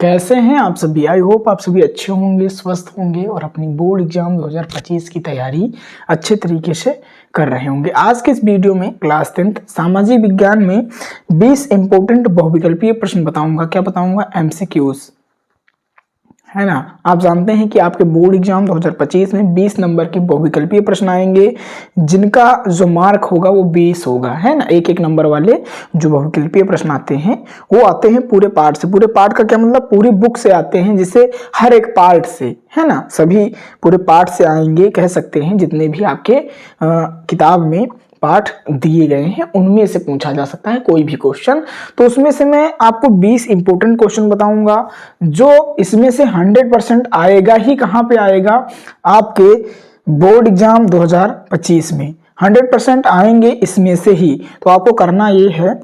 कैसे हैं आप सभी। आई होप आप सभी अच्छे होंगे, स्वस्थ होंगे और अपनी बोर्ड एग्जाम 2025 की तैयारी अच्छे तरीके से कर रहे होंगे। आज के इस वीडियो में क्लास 10th सामाजिक विज्ञान में 20 इंपॉर्टेंट बहुविकल्पीय प्रश्न बताऊंगा। क्या बताऊंगा? एमसीक्यूज, है ना। आप जानते हैं कि आपके बोर्ड एग्जाम 2025 में 20 नंबर के बहुविकल्पीय प्रश्न आएंगे, जिनका जो मार्क होगा वो 20 होगा, है ना। एक एक नंबर वाले जो बहुविकल्पीय प्रश्न आते हैं वो आते हैं पूरे पार्ट से। पूरे पार्ट का क्या मतलब? पूरी बुक से आते हैं, जिसे हर एक पार्ट से, है ना, सभी पूरे पार्ट से आएंगे, कह सकते हैं। जितने भी आपके किताब में पाठ दिए गए हैं उनमें से पूछा जा सकता है कोई भी क्वेश्चन। तो उसमें से मैं आपको 20 इंपॉर्टेंट क्वेश्चन बताऊंगा, जो इसमें से 100% आएगा ही कहां पे आएगा? आपके बोर्ड एग्जाम 2025 में 100% आएंगे इसमें से ही। तो आपको करना ये है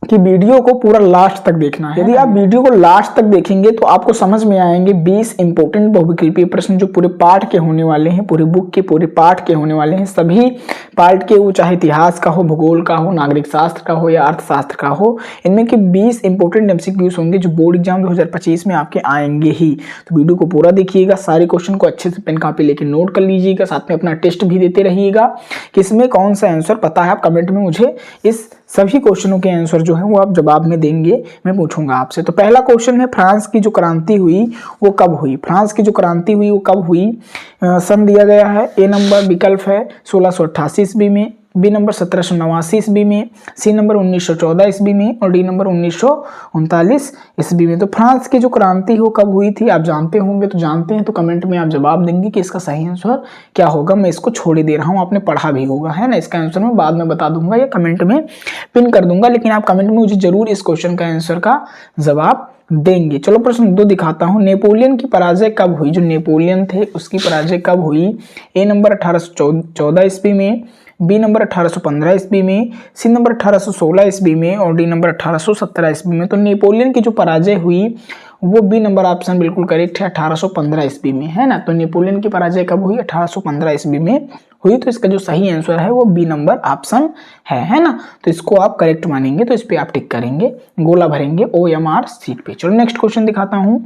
कि वीडियो को पूरा लास्ट तक देखना है। यदि आप वीडियो को लास्ट तक देखेंगे तो आपको समझ में आएंगे 20 इंपॉर्टेंट बहुविकल्पीय प्रश्न जो पूरे पार्ट के होने वाले हैं, पूरे बुक के पूरे पार्ट के होने वाले हैं। सभी पार्ट के, वो चाहे इतिहास का हो, भूगोल का हो, नागरिक शास्त्र का हो या अर्थशास्त्र का हो, इनमें के 20 इंपॉर्टेंट एमसीक्यूज होंगे जो बोर्ड एग्जाम 2025 में आपके आएंगे ही। तो वीडियो को पूरा देखिएगा, सारे क्वेश्चन को अच्छे से पेन कॉपी लेके नोट कर लीजिएगा, साथ में अपना टेस्ट भी देते रहिएगा कि इसमें कौन सा आंसर पता है। आप कमेंट में मुझे इस सभी क्वेश्चनों के आंसर जो है वो आप जवाब में देंगे, मैं पूछूंगा आपसे। तो पहला क्वेश्चन है, फ्रांस की जो क्रांति हुई वो कब हुई? फ्रांस की जो क्रांति हुई वो कब हुई? सन दिया गया है। ए नंबर विकल्प है 1688 ईस्वी में, बी नंबर 1789 ईस्वी में, सी नंबर 1914 ईस्वी में और डी नंबर 1939 ईस्वी में। तो फ्रांस की जो क्रांति हो कब हुई थी आप जानते होंगे। तो जानते हैं तो कमेंट में आप जवाब देंगे कि इसका सही आंसर क्या होगा। मैं इसको छोड़ दे रहा हूं, आपने पढ़ा भी होगा, है ना। इसका आंसर मैं बाद में बता दूंगा या कमेंट में पिन कर दूंगा, लेकिन आप कमेंट में मुझे जरूर इस क्वेश्चन का आंसर का जवाब देंगे। चलो प्रश्न 2 दिखाता हूं। नेपोलियन की पराजय कब हुई? जो नेपोलियन थे उसकी पराजय कब हुई? ए नंबर 1814 ईस्वी में, बी नंबर 1815 ईस्वी में, सी नंबर 1816 ईस्वी में और डी नंबर 1817 ईस्वी में। तो नेपोलियन की जो पराजय हुई वो बी नंबर ऑप्शन बिल्कुल करेक्ट है, 1815 ईस्वी में, है ना। तो नेपोलियन की पराजय कब हुई? 1815 ईस्वी में हुई। तो इसका जो सही आंसर है वो बी नंबर ऑप्शन है ना। तो इसको आप करेक्ट मानेंगे तो इस पे आप टिक करेंगे, गोला भरेंगे OMR सीट पे। चलो नेक्स्ट क्वेश्चन दिखाता हूं।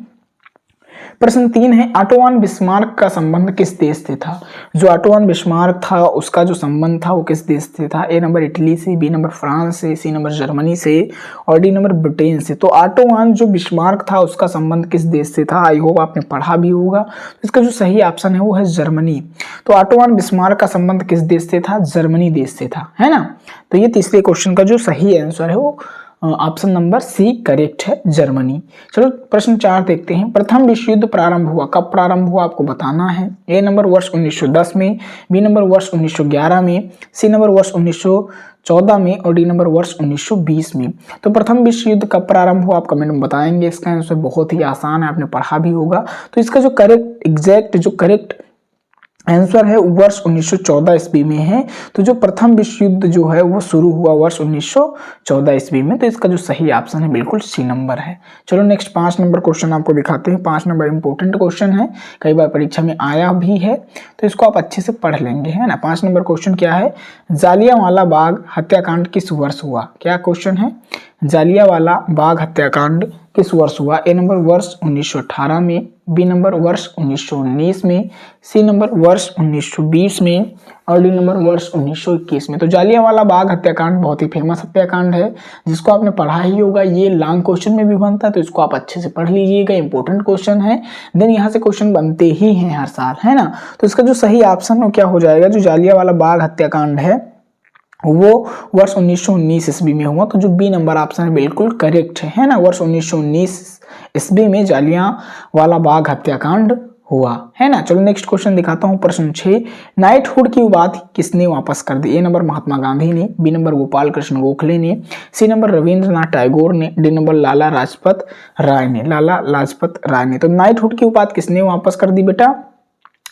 प्रश्न 3 है, ऑटोवन बिस्मार्क का संबंध किस देश से था? जो ऑटोवन बिस्मार्क था उसका जो संबंध था वो किस देश से था? ए नंबर इटली से, बी नंबर फ्रांस से, सी नंबर जर्मनी से और डी नंबर ब्रिटेन से। तो ऑटोवन जो बिस्मार्क था उसका संबंध किस देश से था? आई होप आपने पढ़ा भी होगा। इसका जो सही ऑप्शन है वो है जर्मनी। तो ऑटोवन बिस्मार्क का संबंध किस देश से था? जर्मनी देश से था, है ना। तो ये तीसरे क्वेश्चन का जो सही आंसर है वो ऑप्शन नंबर सी करेक्ट है, जर्मनी। चलो प्रश्न 4 देखते हैं। प्रथम विश्व युद्ध प्रारंभ हुआ कब? प्रारंभ हुआ आपको बताना है। ए नंबर वर्ष 1910 में, बी नंबर वर्ष 1911 में, सी नंबर वर्ष 1914 में और डी नंबर वर्ष 1920 में। तो प्रथम विश्व युद्ध कब प्रारंभ हुआ आप कमेंट में बताएंगे। इसका आंसर बहुत ही आसान है, आपने पढ़ा भी होगा। तो इसका जो करेक्ट एग्जैक्ट जो करेक्ट आंसर है वर्ष 1914 ईस्वी में है। तो जो प्रथम विश्व युद्ध जो है वो शुरू हुआ वर्ष 1914 ईस्वी में। तो इसका जो सही ऑप्शन है बिल्कुल सी नंबर है। चलो नेक्स्ट 5 नंबर क्वेश्चन आपको दिखाते हैं। 5 नंबर इंपॉर्टेंट क्वेश्चन है, कई बार परीक्षा में आया भी है, तो इसको आप अच्छे से पढ़ लेंगे, है ना। 5 नंबर क्वेश्चन क्या है? जालियांवाला बाग हत्याकांड किस वर्ष हुआ? क्या क्वेश्चन है? जालियांवाला बाग हत्याकांड किस वर्ष हुआ? ए नंबर वर्ष 1918 में, बी नंबर वर्ष 1919 में, सी नंबर वर्ष 1920 में और डी नंबर वर्ष 1921 में। तो जालियांवाला बाग हत्याकांड बहुत ही फेमस हत्याकांड है, जिसको आपने पढ़ा ही होगा। ये लॉन्ग क्वेश्चन में भी बनता है, तो इसको आप अच्छे से पढ़ लीजिएगा, इंपॉर्टेंट क्वेश्चन है। देन यहाँ से क्वेश्चन बनते ही हैं हर साल, है ना। तो इसका जो सही ऑप्शन क्या हो जाएगा? जो जालियांवाला बाग हत्याकांड है वो वर्ष 1919 ईस्वी में हुआ। तो जो बी नंबर ऑप्शन है बिल्कुल करेक्ट है ना। वर्ष 1919 ईस्वी में जालियांवाला बाग हत्याकांड हुआ, है ना। चलो नेक्स्ट क्वेश्चन दिखाता हूं। प्रश्न 6, नाइटहुड की उपाधि किसने वापस कर दी? ए नंबर महात्मा गांधी ने, बी नंबर गोपाल कृष्ण गोखले ने, सी नंबर रविंद्रनाथ टैगोर ने, डी नंबर लाला लाजपत राय ने। लाला लाजपत राय ने। तो नाइटहुड की उपाधि किसने वापस कर दी बेटा?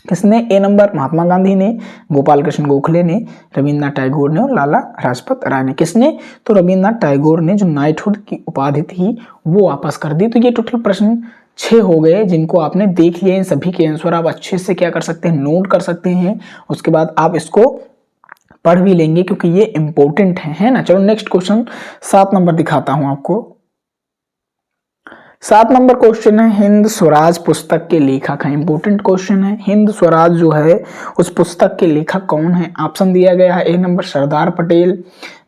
किसने? ए नंबर महात्मा गांधी ने, गोपाल कृष्ण गोखले ने, रविंद्रनाथ टैगोर ने और लाला लाजपत राय ने। किसने? तो रविंद्रनाथ टैगोर ने जो नाइटहुड की उपाधि थी वो वापस कर दी। तो ये टोटल प्रश्न 6 हो गए जिनको आपने देख लिया। इन सभी के आंसर आप अच्छे से क्या कर सकते हैं? नोट कर सकते हैं। उसके बाद आप इसको पढ़ भी लेंगे क्योंकि ये इंपॉर्टेंट है ना। चलो नेक्स्ट क्वेश्चन 7 नंबर दिखाता हूं आपको। 7 नंबर क्वेश्चन है, हिंद स्वराज पुस्तक के लेखक हैं। इंपॉर्टेंट क्वेश्चन है, हिंद स्वराज जो है उस पुस्तक के लेखक कौन है? ऑप्शन दिया गया है, A number Sardar Patel,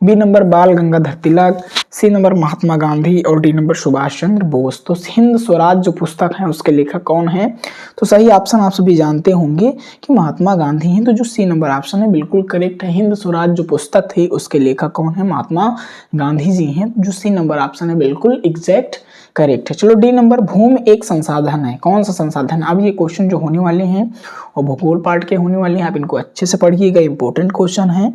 B number बाल गंगाधर तिलक, सी नंबर महात्मा गांधी और डी नंबर सुभाष चंद्र बोस। तो हिंद स्वराज जो पुस्तक है उसके लेखक कौन है? तो सही ऑप्शन आप सभी जानते होंगे कि महात्मा गांधी हैं। तो जो सी नंबर ऑप्शन है बिल्कुल करेक्ट है। हिंद स्वराज जो पुस्तक थी उसके लेखक कौन है? महात्मा गांधी जी हैं। जो सी नंबर ऑप्शन है बिल्कुल एग्जैक्ट करेक्ट है। चलो डी नंबर, भूमि एक संसाधन है, कौन सा संसाधन? अब ये क्वेश्चन जो होने वाले हैं और भूगोल पार्ट के होने वाले हैं, आप इनको अच्छे से पढ़िएगा, इंपॉर्टेंट क्वेश्चन है,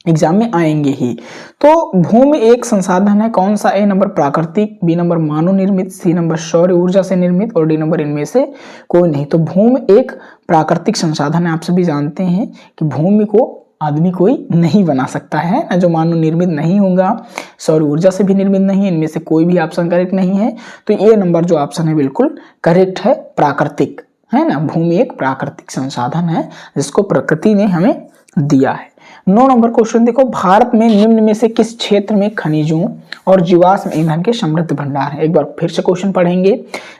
एग्जाम में आएंगे ही। तो भूमि एक संसाधन है, कौन सा? ए नंबर प्राकृतिक, बी नंबर मानव निर्मित, सी नंबर सौर ऊर्जा से निर्मित और डी नंबर इनमें से कोई नहीं। तो भूमि एक प्राकृतिक संसाधन है। आप सभी जानते हैं कि भूमि को आदमी कोई नहीं बना सकता है ना, जो मानव निर्मित नहीं होगा, सौर ऊर्जा से भी निर्मित नहीं है, इनमें से कोई भी ऑप्शन करेक्ट नहीं है। तो ए नंबर जो ऑप्शन है बिल्कुल करेक्ट है, प्राकृतिक है ना। भूमि एक प्राकृतिक संसाधन है जिसको प्रकृति ने हमें दिया है। 9 नंबर क्वेश्चन देखो, भारत में निम्न में से किस क्षेत्र में खनिजों और जीवाश्म ईंधन के समृद्ध भंडार है? एक बार फिर से क्वेश्चन पढ़ेंगे,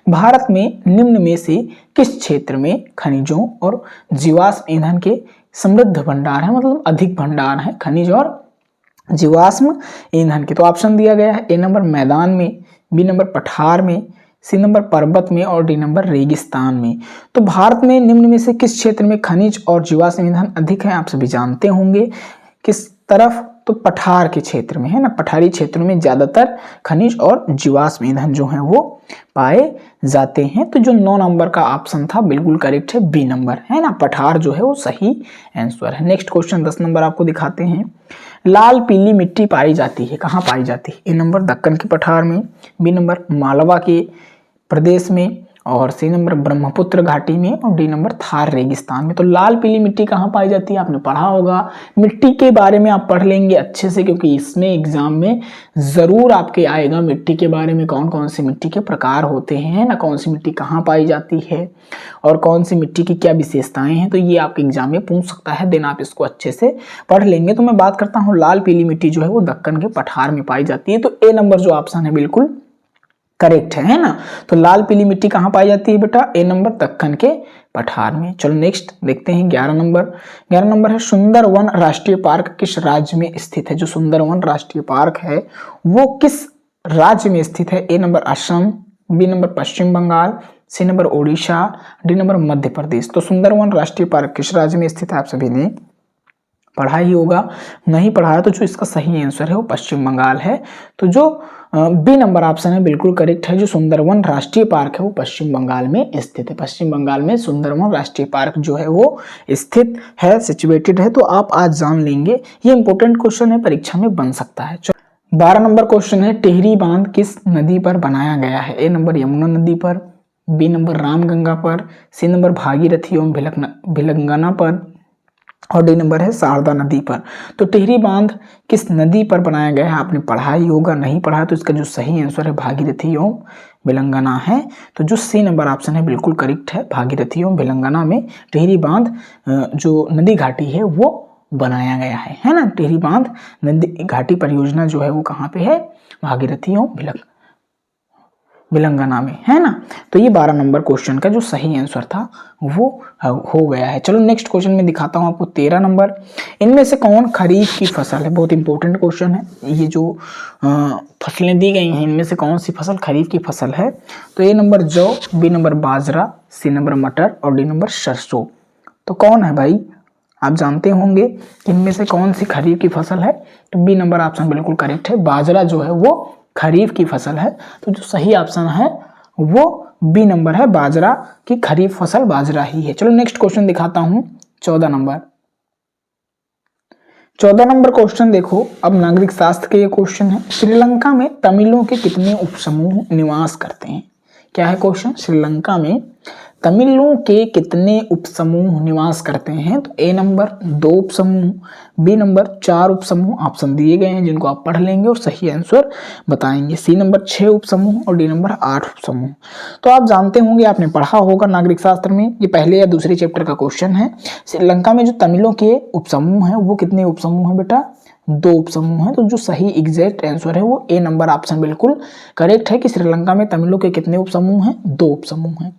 भारत में निम्न में से किस क्षेत्र में खनिजों और जीवाश्म ईंधन के समृद्ध भंडार है, मतलब अधिक भंडार है खनिज और जीवाश्म ईंधन के? तो ऑप्शन दिया गया है, ए नंबर मैदान में, बी नंबर पठार में, सी नंबर पर्वत में और डी नंबर रेगिस्तान में। तो भारत में निम्न में से किस क्षेत्र में खनिज और जीवाश्म ईंधन अधिक है? आप सभी जानते होंगे किस तरफ, तो पठार के क्षेत्र में है ना, पठारी क्षेत्रों में ज्यादातर खनिज और जीवाश्म ईंधन जो है वो पाए जाते हैं। तो जो 9 नंबर का ऑप्शन था बिल्कुल करेक्ट है, बी नंबर है ना, पठार जो है वो सही आंसर है। नेक्स्ट क्वेश्चन 10 नंबर आपको दिखाते हैं, लाल पीली मिट्टी पाई जाती है, कहाँ पाई जाती है? ए नंबर दक्कन के पठार में, बी नंबर मालवा के प्रदेश में और सी नंबर ब्रह्मपुत्र घाटी में और डी नंबर थार रेगिस्तान में। तो लाल पीली मिट्टी कहाँ पाई जाती है? आपने पढ़ा होगा, मिट्टी के बारे में आप पढ़ लेंगे अच्छे से, क्योंकि इसमें एग्जाम में जरूर आपके आएगा मिट्टी के बारे में, कौन कौन सी मिट्टी के प्रकार होते हैं ना, कौन सी मिट्टी कहाँ पाई जाती है और कौन सी मिट्टी की क्या विशेषताएं हैं। तो ये आपके एग्जाम में पूछ सकता है, देन आप इसको अच्छे से पढ़ लेंगे। तो मैं बात करता हूँ, लाल पीली मिट्टी जो है वो दक्कन के पठार में पाई जाती है। तो ए नंबर जो ऑप्शन है बिल्कुल करेक्ट है ना। तो लाल पीली मिट्टी कहाँ पाई जाती है बेटा? ए नंबर दक्कन के पठार में। चलो नेक्स्ट देखते हैं 11 नंबर। 11 नंबर है, सुंदरवन राष्ट्रीय पार्क किस राज्य में स्थित है? जो सुंदरवन राष्ट्रीय पार्क है वो किस राज्य में स्थित है? A number Assam, B number Paschim Bangal, C number Odisha, D number Madhya Pradesh. तो सुंदरवन राष्ट्रीय पार्क किस राज्य में स्थित है? आप सभी ने पढ़ा ही होगा, नहीं पढ़ा है तो जो इसका सही आंसर है वो पश्चिम बंगाल है। तो जो बी नंबर ऑप्शन है बिल्कुल करेक्ट है, जो सुंदरवन राष्ट्रीय पार्क है वो पश्चिम बंगाल में स्थित है। पश्चिम बंगाल में सुंदरवन राष्ट्रीय पार्क जो है वो स्थित है, सिचुएटेड है। तो आप आज जान लेंगे, ये इंपॉर्टेंट क्वेश्चन है, परीक्षा में बन सकता है। 12 नंबर क्वेश्चन है, टिहरी बांध किस नदी पर बनाया गया है? ए नंबर यमुना नदी पर, बी नंबर रामगंगा पर, सी नंबर भागीरथी एवं भिलंगना पर और डी नंबर है शारदा नदी पर। तो टिहरी बांध किस नदी पर बनाया गया है? आपने पढ़ा ही होगा, नहीं पढ़ा तो इसका जो सही आंसर है भागीरथी एवं भिलंगना है। तो जो सी नंबर ऑप्शन है बिल्कुल करेक्ट है, भागीरथी एवं भिलंगना में टिहरी बांध जो नदी घाटी है वो बनाया गया है ना। टिहरी बांध नदी घाटी परियोजना जो है वो कहाँ पे है? भागीरथी एवं भिलंगना में है ना। तो ये 12 नंबर क्वेश्चन का जो सही आंसर था वो हो गया है। चलो नेक्स्ट क्वेश्चन में दिखाता हूँ आपको 13 नंबर। इनमें से कौन खरीफ की फसल है? बहुत इंपॉर्टेंट क्वेश्चन है। ये जो फसलें दी गई हैं इनमें से कौन सी फसल खरीफ की फसल है? तो ए नंबर जौ, बी नंबर बाजरा, सी नंबर मटर और डी नंबर सरसों। तो कौन है भाई? आप जानते होंगे इनमें से कौन सी खरीफ की फसल है? तो बी नंबर ऑप्शन बिल्कुल करेक्ट है, बाजरा जो है वो खरीफ की फसल है। तो जो सही ऑप्शन है वो बी नंबर है, बाजरा की खरीफ फसल बाजरा ही है। चलो नेक्स्ट क्वेश्चन दिखाता हूं 14 नंबर। 14 नंबर क्वेश्चन देखो, अब नागरिक शास्त्र के ये क्वेश्चन है, श्रीलंका में तमिलों के कितने उपसमूह निवास करते हैं? क्या है क्वेश्चन? श्रीलंका में तमिलों के कितने उपसमूह निवास करते हैं? तो ए नंबर 2 उपसमूह, बी नंबर 4 उपसमूह, ऑप्शन दिए गए हैं जिनको आप पढ़ लेंगे और सही आंसर बताएंगे, सी नंबर 6 उपसमूह और डी नंबर 8 उपसमूह। तो आप जानते होंगे, आपने पढ़ा होगा नागरिक शास्त्र में, ये पहले या दूसरे चैप्टर का क्वेश्चन है। श्रीलंका में जो तमिलों के उपसमूह है वो कितने उपसमूह है बेटा? दो उपसमूह हैं। तो जो सही एग्जैक्ट आंसर है वो ए नंबर ऑप्शन बिल्कुल करेक्ट है कि श्रीलंका में तमिलों के कितने उपसमूह हैं, 2 उपसमूह हैं।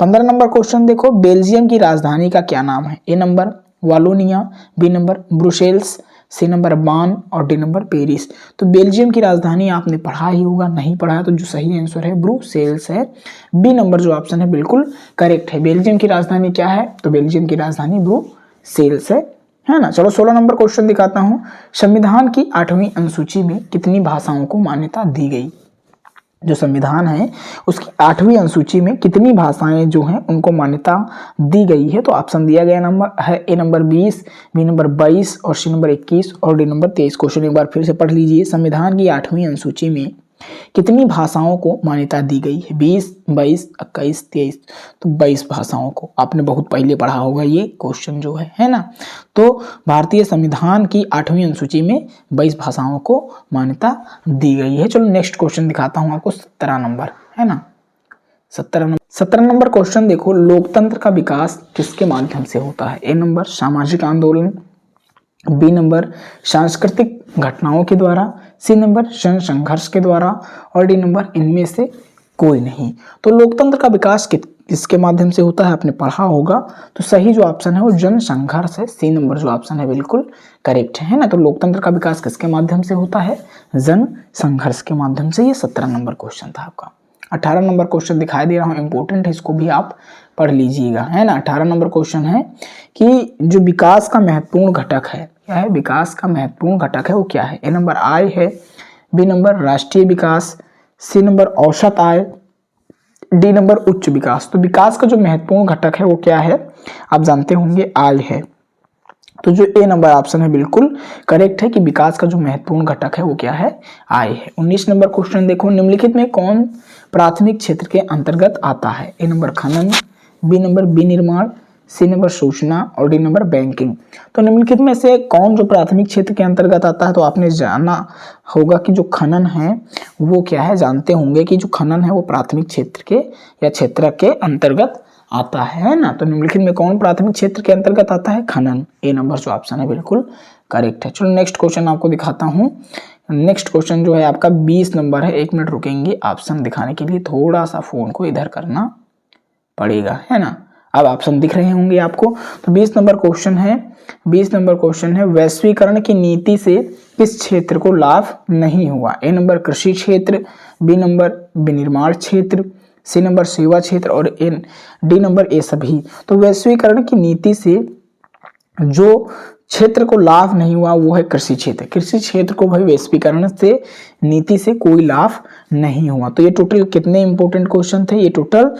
15 नंबर क्वेश्चन देखो, बेल्जियम की राजधानी का क्या नाम है? A number Wallonia, B number Brussels, C number Bonn और डी नंबर पेरिस। तो बेल्जियम की राजधानी आपने पढ़ा ही होगा, नहीं पढ़ा है तो जो सही आंसर है ब्रुसेल्स है। बी नंबर जो ऑप्शन है बिल्कुल करेक्ट है। बेल्जियम की राजधानी क्या है? तो बेल्जियम की राजधानी ब्रुसेल्स है ना। चलो 16 नंबर क्वेश्चन दिखाता हूं, संविधान की 8वीं अनुसूची में कितनी भाषाओं को मान्यता दी गई? जो संविधान है उसकी 8वीं अनुसूची में कितनी भाषाएं जो हैं उनको मान्यता दी गई है? तो ऑप्शन दिया गया नंबर है ए नंबर 20, बी नंबर 22 और सी नंबर 21 और डी नंबर 23। क्वेश्चन एक बार फिर से पढ़ लीजिए, संविधान की 8वीं अनुसूची में कितनी भाषाओं को मान्यता दी गई है? 20, 22, 21, 23। तो 22 भाषाओं को आपने बहुत पहले पढ़ा होगा ये क्वेश्चन जो है ना। तो भारतीय संविधान की 8वीं अनुसूची में 22 भाषाओं को मान्यता दी गई है। चलो नेक्स्ट क्वेश्चन दिखाता हूं आपको, 17 नंबर है ना। 17 नंबर क्वेश्चन देखो, लोकतंत्र का विकास किसके माध्यम से होता है? ए नंबर सामाजिक आंदोलन, बी नंबर सांस्कृतिक घटनाओं के द्वारा, सी नंबर जन संघर्ष के द्वारा और डी नंबर इनमें से कोई नहीं। तो लोकतंत्र का विकास किसके माध्यम से होता है आपने पढ़ा होगा। तो सही जो ऑप्शन है वो जन संघर्ष है। सी नंबर जो ऑप्शन है बिल्कुल करेक्ट है ना। तो लोकतंत्र का विकास किसके माध्यम से होता है? जन संघर्ष के माध्यम से। ये 17 नंबर क्वेश्चन था आपका। 18 नंबर क्वेश्चन दिखाई दे रहा हूँ, इंपॉर्टेंट है, इसको भी आप पढ़ लीजिएगा है ना। 18 नंबर क्वेश्चन है कि जो विकास का महत्वपूर्ण घटक है, क्या है? विकास का महत्वपूर्ण घटक है वो क्या है? ए नंबर आय है, बी नंबर राष्ट्रीय विकास, सी नंबर औसत आय, डी नंबर उच्च विकास। तो विकास का जो महत्वपूर्ण घटक है वो क्या है? आप जानते होंगे आय है। तो जो ए नंबर ऑप्शन है बिल्कुल करेक्ट है कि विकास का जो महत्वपूर्ण घटक है वो क्या है? आय है। 19 नंबर क्वेश्चन देखो, निम्नलिखित में कौन प्राथमिक क्षेत्र के अंतर्गत आता है? ए नंबर खनन, बी नंबर विनिर्माण, सी नंबर सूचना और डी नंबर बैंकिंग। तो निम्नलिखित में से कौन जो प्राथमिक क्षेत्र के अंतर्गत आता है? तो आपने जाना होगा कि जो खनन है वो क्या है, जानते होंगे कि जो खनन है वो प्राथमिक क्षेत्र के या क्षेत्र के अंतर्गत आता है ना। तो निम्नलिखित में कौन प्राथमिक क्षेत्र के अंतर्गत आता है? खनन। ए नंबर जो ऑप्शन है बिल्कुल करेक्ट है। चलो नेक्स्ट क्वेश्चन आपको दिखाता हूँ। नेक्स्ट क्वेश्चन जो है आपका 20 नंबर है। 1 मिनट रुकेंगे, ऑप्शन दिखाने के लिए थोड़ा सा फोन को इधर करना पड़ेगा है ना। अब ऑप्शन दिख रहे होंगे आपको। तो 20 नंबर क्वेश्चन है, 20 नंबर क्वेश्चन है, वैश्वीकरण की नीति से किस क्षेत्र को लाभ नहीं हुआ? ए नंबर कृषि क्षेत्र, बी नंबर विनिर्माण क्षेत्र, सी नंबर सेवा क्षेत्र और डी नंबर ए सभी। तो वैश्वीकरण की नीति से जो क्षेत्र को लाभ नहीं हुआ वो है कृषि क्षेत्र। कृषि क्षेत्र को भाई वैश्वीकरण से नीति से कोई लाभ नहीं हुआ। तो ये टोटल कितने इंपॉर्टेंट क्वेश्चन थे? ये टोटल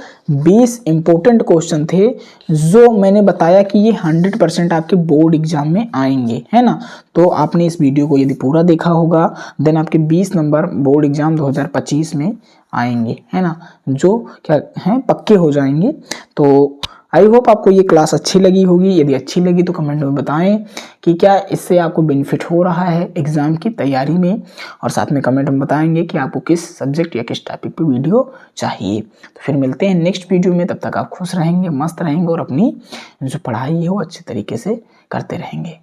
20 इंपॉर्टेंट क्वेश्चन थे जो मैंने बताया कि ये 100% आपके बोर्ड एग्जाम में आएंगे है ना। तो आपने इस वीडियो को यदि पूरा देखा होगा देन आपके 20 नंबर बोर्ड एग्जाम 2025 में आएंगे है ना, जो क्या है पक्के हो जाएंगे। तो आई होप आपको ये क्लास अच्छी लगी होगी। यदि अच्छी लगी तो कमेंट में बताएं कि क्या इससे आपको बेनिफिट हो रहा है एग्जाम की तैयारी में, और साथ में कमेंट में बताएंगे कि आपको किस सब्जेक्ट या किस टॉपिक पे वीडियो चाहिए। तो फिर मिलते हैं नेक्स्ट वीडियो में, तब तक आप खुश रहेंगे, मस्त रहेंगे और अपनी जो पढ़ाई है वो अच्छे तरीके से करते रहेंगे।